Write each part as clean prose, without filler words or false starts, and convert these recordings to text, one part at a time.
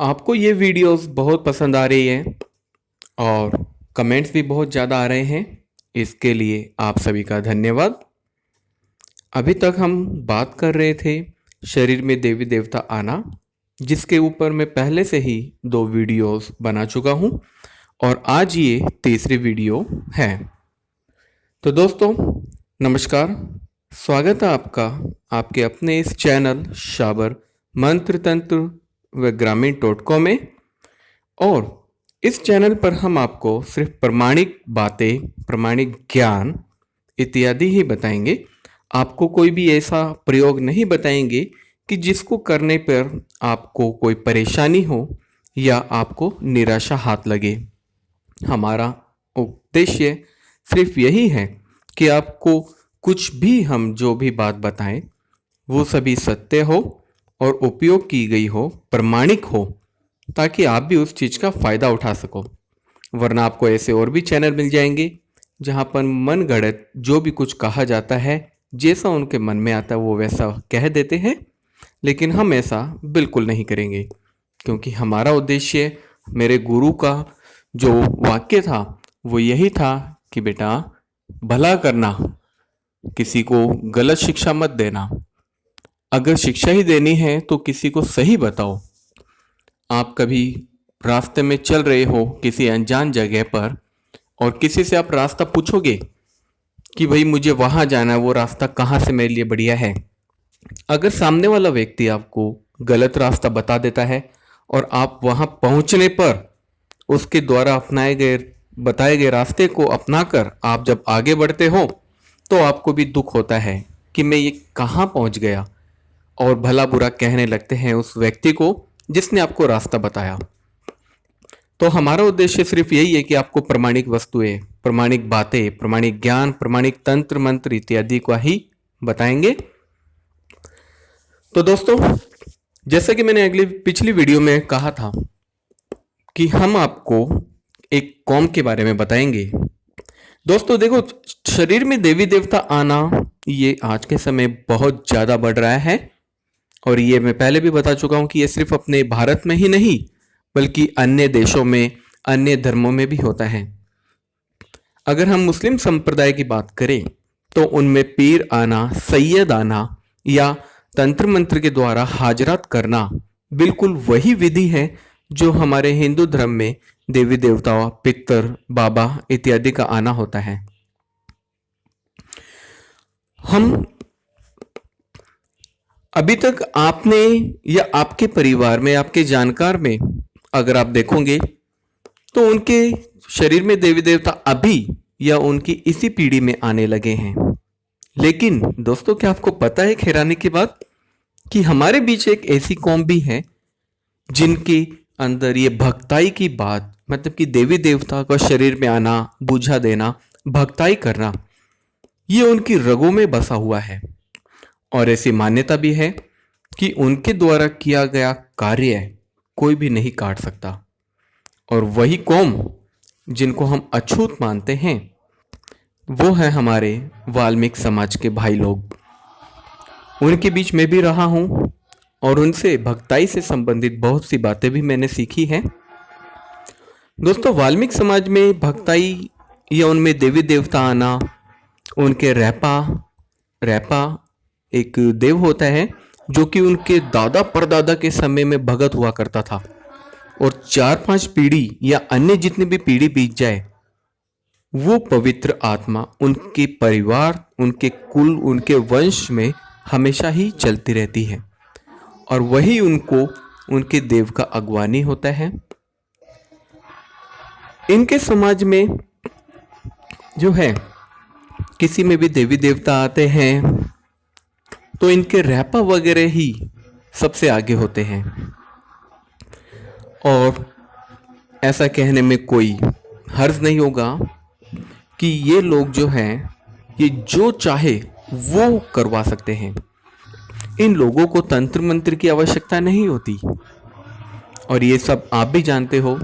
आपको ये वीडियोस बहुत पसंद आ रही है और कमेंट्स भी बहुत ज़्यादा आ रहे हैं। इसके लिए आप सभी का धन्यवाद। अभी तक हम बात कर रहे थे शरीर में देवी देवता आना, जिसके ऊपर मैं पहले से ही 2 वीडियोस बना चुका हूँ और आज ये तीसरी वीडियो है। तो दोस्तों नमस्कार, स्वागत है आपका आपके अपने इस चैनल शाबर मंत्र तंत्र व ग्रामीण टोटकों में। और इस चैनल पर हम आपको सिर्फ प्रमाणिक बातें, प्रमाणिक ज्ञान इत्यादि ही बताएंगे। आपको कोई भी ऐसा प्रयोग नहीं बताएंगे कि जिसको करने पर आपको कोई परेशानी हो या आपको निराशा हाथ लगे। हमारा उद्देश्य सिर्फ यही है कि आपको कुछ भी हम जो भी बात बताएं वो सभी सत्य हो और उपयोग की गई हो, प्रमाणिक हो, ताकि आप भी उस चीज़ का फ़ायदा उठा सको। वरना आपको ऐसे और भी चैनल मिल जाएंगे जहां पर मन गढ़ंत जो भी कुछ कहा जाता है, जैसा उनके मन में आता है वो वैसा कह देते हैं। लेकिन हम ऐसा बिल्कुल नहीं करेंगे, क्योंकि हमारा उद्देश्य, मेरे गुरु का जो वाक्य था वो यही था कि बेटा भला करना, किसी को गलत शिक्षा मत देना। अगर शिक्षा ही देनी है तो किसी को सही बताओ। आप कभी रास्ते में चल रहे हो किसी अनजान जगह पर और किसी से आप रास्ता पूछोगे कि भाई मुझे वहां जाना है, वो रास्ता कहाँ से मेरे लिए बढ़िया है। अगर सामने वाला व्यक्ति आपको गलत रास्ता बता देता है और आप वहां पहुंचने पर उसके द्वारा बताए गए रास्ते को अपनाकर आप जब आगे बढ़ते हो तो आपको भी दुख होता है कि मैं ये कहाँ पहुंच गया, और भला बुरा कहने लगते हैं उस व्यक्ति को जिसने आपको रास्ता बताया। तो हमारा उद्देश्य सिर्फ यही है कि आपको प्रमाणिक वस्तुएं, प्रमाणिक बातें, प्रमाणिक ज्ञान, प्रमाणिक तंत्र मंत्र इत्यादि को ही बताएंगे। तो दोस्तों, जैसा कि मैंने पिछली वीडियो में कहा था कि हम आपको एक कौम के बारे में बताएंगे। दोस्तों देखो, शरीर में देवी देवता आना ये आज के समय बहुत ज़्यादा बढ़ रहा है। और ये मैं पहले भी बता चुका हूं कि ये सिर्फ अपने भारत में ही नहीं बल्कि अन्य देशों में, अन्य धर्मों में भी होता है। अगर हम मुस्लिम संप्रदाय की बात करें तो उनमें पीर आना, सैयद आना या तंत्र मंत्र के द्वारा हाजरात करना बिल्कुल वही विधि है जो हमारे हिंदू धर्म में देवी देवताओं, पितर, बाबा इत्यादि का आना होता है। हम अभी तक आपने या आपके परिवार में, आपके जानकार में अगर आप देखोगे तो उनके शरीर में देवी देवता अभी या उनकी इसी पीढ़ी में आने लगे हैं। लेकिन दोस्तों, क्या आपको पता है हैरानी की बात कि हमारे बीच एक ऐसी कौम भी है जिनके अंदर ये भक्ताई की बात, मतलब कि देवी देवता का शरीर में आना, पूजा देना, भक्ताई करना, ये उनकी रगों में बसा हुआ है। और ऐसी मान्यता भी है कि उनके द्वारा किया गया कार्य कोई भी नहीं काट सकता। और वही कौम जिनको हम अछूत मानते हैं वो है हमारे वाल्मीकि समाज के भाई लोग। उनके बीच में भी रहा हूं और उनसे भक्ताई से संबंधित बहुत सी बातें भी मैंने सीखी हैं। दोस्तों, वाल्मीकि समाज में भक्ताई या उनमें देवी देवता आना, उनके रैपा एक देव होता है जो कि उनके दादा परदादा के समय में भगत हुआ करता था, और 4-5 पीढ़ी या अन्य जितनी भी पीढ़ी बीत जाए वो पवित्र आत्मा उनके परिवार, उनके कुल, उनके वंश में हमेशा ही चलती रहती है और वही उनको उनके देव का अगवानी होता है। इनके समाज में जो है, किसी में भी देवी देवता आते हैं तो इनके रैपा वगैरह ही सबसे आगे होते हैं। और ऐसा कहने में कोई हर्ज नहीं होगा कि ये लोग जो हैं, ये जो चाहे वो करवा सकते हैं। इन लोगों को तंत्र मंत्र की आवश्यकता नहीं होती। और ये सब आप भी जानते हो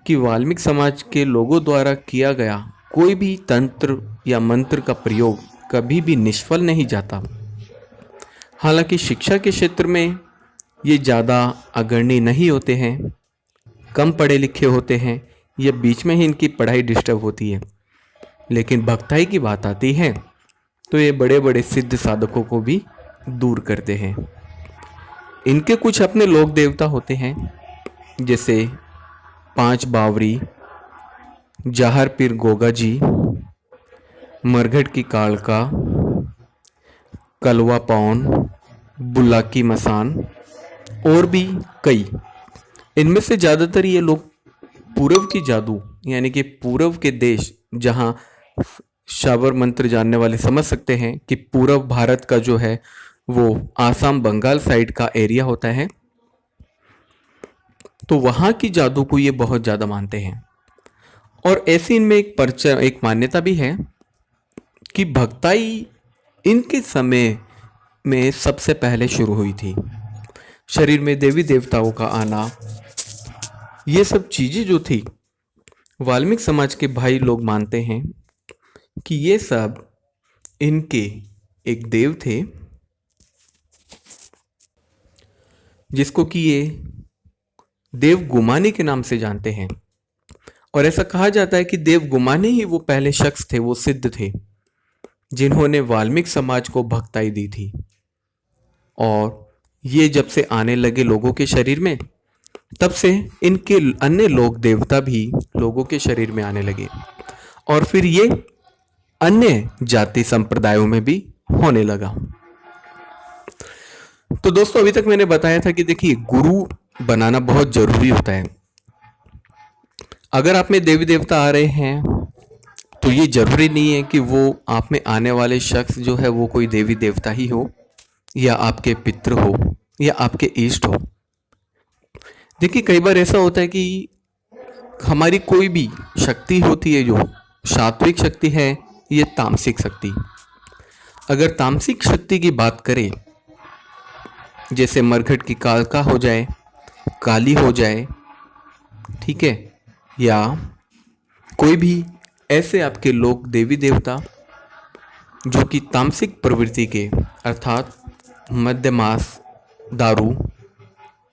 कि वाल्मीकि समाज के लोगों द्वारा किया गया कोई भी तंत्र या मंत्र का प्रयोग कभी भी निष्फल नहीं जाता। हालांकि शिक्षा के क्षेत्र में ये ज़्यादा अग्रणी नहीं होते हैं, कम पढ़े लिखे होते हैं, या बीच में ही इनकी पढ़ाई डिस्टर्ब होती है। लेकिन भक्ताई की बात आती है तो ये बड़े बड़े सिद्ध साधकों को भी दूर करते हैं। इनके कुछ अपने लोक देवता होते हैं, जैसे पांच बावरी, जाहर पीर गोगा जी, मरघट की कालका, कलवा पौन, बुलाकी मसान और भी कई। इनमें से ज़्यादातर ये लोग पूर्व की जादू यानी कि पूर्व के देश, जहाँ शाबर मंत्र जानने वाले समझ सकते हैं कि पूर्व भारत का जो है वो आसाम बंगाल साइड का एरिया होता है, तो वहाँ की जादू को ये बहुत ज़्यादा मानते हैं। और ऐसी इनमें एक मान्यता भी है कि भक्ताई इनके समय में सबसे पहले शुरू हुई थी। शरीर में देवी देवताओं का आना, ये सब चीज़ें जो थी, वाल्मीकि समाज के भाई लोग मानते हैं कि ये सब इनके एक देव थे, जिसको कि ये देव गुमानी के नाम से जानते हैं। और ऐसा कहा जाता है कि देव गुमानी ही वो पहले शख्स थे, वो सिद्ध थे, जिन्होंने वाल्मीकि समाज को भक्ताई दी थी। और ये जब से आने लगे लोगों के शरीर में, तब से इनके अन्य लोक देवता भी लोगों के शरीर में आने लगे, और फिर ये अन्य जाति संप्रदायों में भी होने लगा। तो दोस्तों, अभी तक मैंने बताया था कि देखिए, गुरु बनाना बहुत जरूरी होता है। अगर आप में देवी देवता आ रहे हैं तो ये जरूरी नहीं है कि वो आप में आने वाले शख्स जो है वो कोई देवी देवता ही हो, या आपके पितृ हो, या आपके इष्ट हो। देखिए, कई बार ऐसा होता है कि हमारी कोई भी शक्ति होती है, जो सात्विक शक्ति है, ये तामसिक शक्ति। अगर तामसिक शक्ति की बात करें, जैसे मरघट की कालका हो जाए, काली हो जाए, ठीक है, या कोई भी ऐसे आपके लोक देवी देवता जो कि तामसिक प्रवृत्ति के, अर्थात मद्यमास, दारू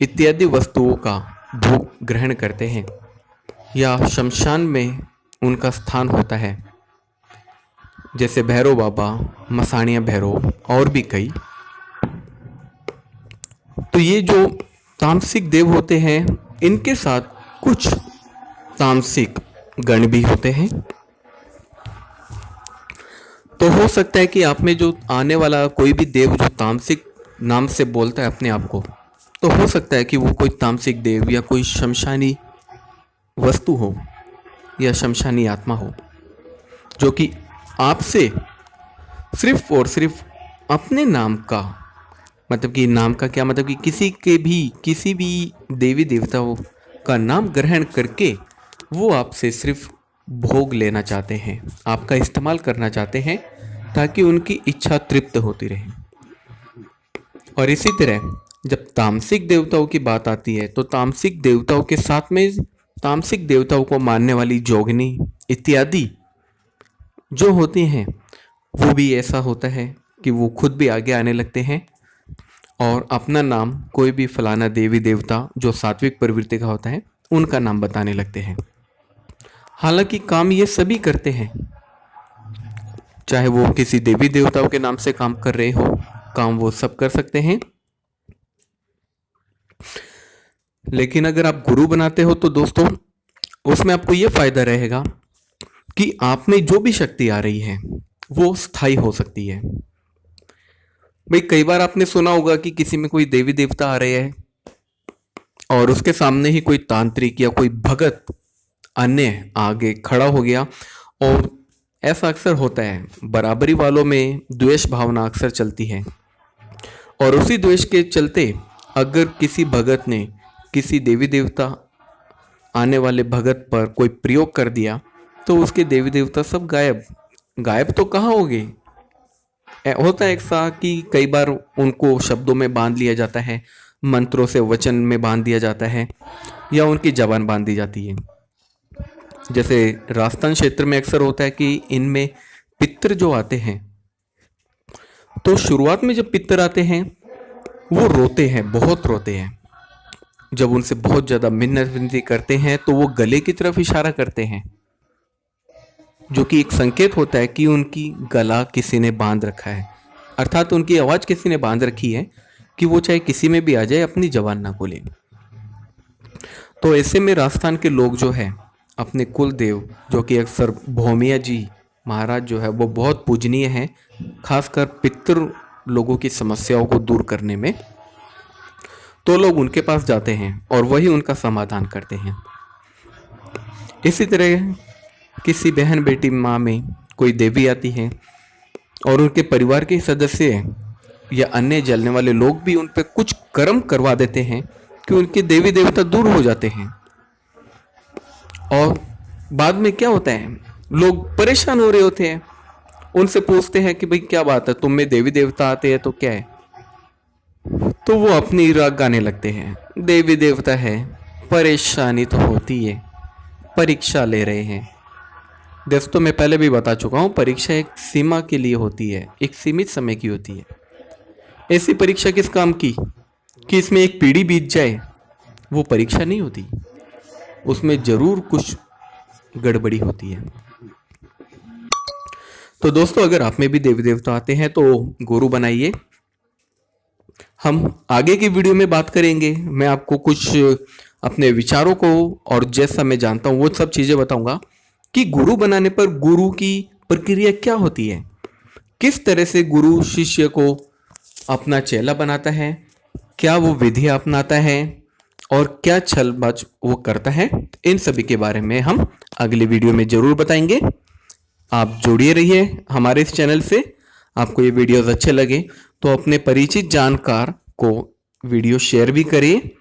इत्यादि वस्तुओं का भोग ग्रहण करते हैं, या शमशान में उनका स्थान होता है, जैसे भैरव बाबा, मसाणिया भैरव और भी कई। तो ये जो तामसिक देव होते हैं, इनके साथ कुछ तामसिक गण भी होते हैं। तो हो सकता है कि आप में जो आने वाला कोई भी देव जो तामसिक नाम से बोलता है अपने आप को, तो हो सकता है कि वो कोई तामसिक देव या कोई शमशानी वस्तु हो, या शमशानी आत्मा हो, जो कि आपसे सिर्फ और सिर्फ अपने नाम का, मतलब कि नाम का क्या मतलब, कि किसी भी देवी देवताओं का नाम ग्रहण करके वो आपसे सिर्फ भोग लेना चाहते हैं, आपका इस्तेमाल करना चाहते हैं, ताकि उनकी इच्छा तृप्त होती रहे। और इसी तरह जब तामसिक देवताओं की बात आती है, तो तामसिक देवताओं के साथ में तामसिक देवताओं को मानने वाली जोगिनी इत्यादि जो होती हैं, वो भी ऐसा होता है कि वो खुद भी आगे आने लगते हैं और अपना नाम कोई भी फलाना देवी देवता जो सात्विक प्रवृत्ति का होता है, उनका नाम बताने लगते हैं। हालांकि काम ये सभी करते हैं, चाहे वो किसी देवी देवताओं के नाम से काम कर रहे हो, काम वो सब कर सकते हैं। लेकिन अगर आप गुरु बनाते हो तो दोस्तों, उसमें आपको ये फायदा रहेगा कि आप में जो भी शक्ति आ रही है वो स्थायी हो सकती है। भाई, कई बार आपने सुना होगा कि किसी में कोई देवी देवता आ रहे हैं और उसके सामने ही कोई तांत्रिक या कोई भगत अन्य आगे खड़ा हो गया, और ऐसा अक्सर होता है। बराबरी वालों में द्वेष भावना अक्सर चलती है, और उसी द्वेष के चलते अगर किसी भगत ने किसी देवी देवता आने वाले भगत पर कोई प्रयोग कर दिया, तो उसके देवी देवता सब गायब तो कहाँ हो गए। होता है ऐसा कि कई बार उनको शब्दों में बांध लिया जाता है, मंत्रों से वचन में बांध दिया जाता है, या उनकी जबान बांध दी जाती है। जैसे राजस्थान क्षेत्र में अक्सर होता है कि इनमें पितर जो आते हैं, तो शुरुआत में जब पितर आते हैं वो रोते हैं, बहुत रोते हैं। जब उनसे बहुत ज़्यादा मिन्नत विनती करते हैं तो वो गले की तरफ इशारा करते हैं, जो कि एक संकेत होता है कि उनकी गला किसी ने बांध रखा है, अर्थात उनकी आवाज़ किसी ने बांध रखी है कि वो चाहे किसी में भी आ जाए अपनी जबान ना खोले। तो ऐसे में राजस्थान के लोग जो है अपने कुल देव, जो कि अक्सर भौमिया जी महाराज जो है वो बहुत पूजनीय हैं, खासकर पितृ लोगों की समस्याओं को दूर करने में। तो लोग उनके पास जाते हैं और वही उनका समाधान करते हैं। इसी तरह किसी बहन बेटी माँ में कोई देवी आती है और उनके परिवार के सदस्य या अन्य जलने वाले लोग भी उन पर कुछ कर्म करवा देते हैं कि उनके देवी देवता दूर हो जाते हैं। और बाद में क्या होता है, लोग परेशान हो रहे होते हैं, उनसे पूछते हैं कि भाई क्या बात है, तुम में देवी देवता आते हैं तो क्या है। तो वो अपनी राग गाने लगते हैं, देवी देवता है, परेशानी तो होती है, परीक्षा ले रहे हैं। दोस्तों मैं पहले भी बता चुका हूँ, परीक्षा एक सीमा के लिए होती है, एक सीमित समय की होती है। ऐसी परीक्षा किस काम की कि इसमें एक पीढ़ी बीत जाए, वो परीक्षा नहीं होती, उसमें जरूर कुछ गड़बड़ी होती है। तो दोस्तों अगर आप में भी देवी देवता आते हैं तो गुरु बनाइए। हम आगे की वीडियो में बात करेंगे, मैं आपको कुछ अपने विचारों को और जैसा मैं जानता हूँ वो सब चीज़ें बताऊंगा कि गुरु बनाने पर गुरु की प्रक्रिया क्या होती है, किस तरह से गुरु शिष्य को अपना चेला बनाता है, क्या वो विधि अपनाता है और क्या छल बच वो करता है। इन सभी के बारे में हम अगली वीडियो में ज़रूर बताएंगे। आप जुड़िए रहिए हमारे इस चैनल से। आपको ये वीडियोस अच्छे लगे तो अपने परिचित जानकार को वीडियो शेयर भी करिए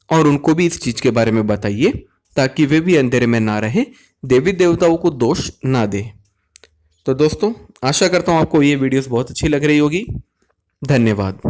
और उनको भी इस चीज़ के बारे में बताइए, ताकि वे भी अंधेरे में ना रहे, देवी देवताओं को दोष ना दे। तो दोस्तों आशा करता हूँ आपको ये वीडियोस बहुत अच्छी लग रही होगी। धन्यवाद।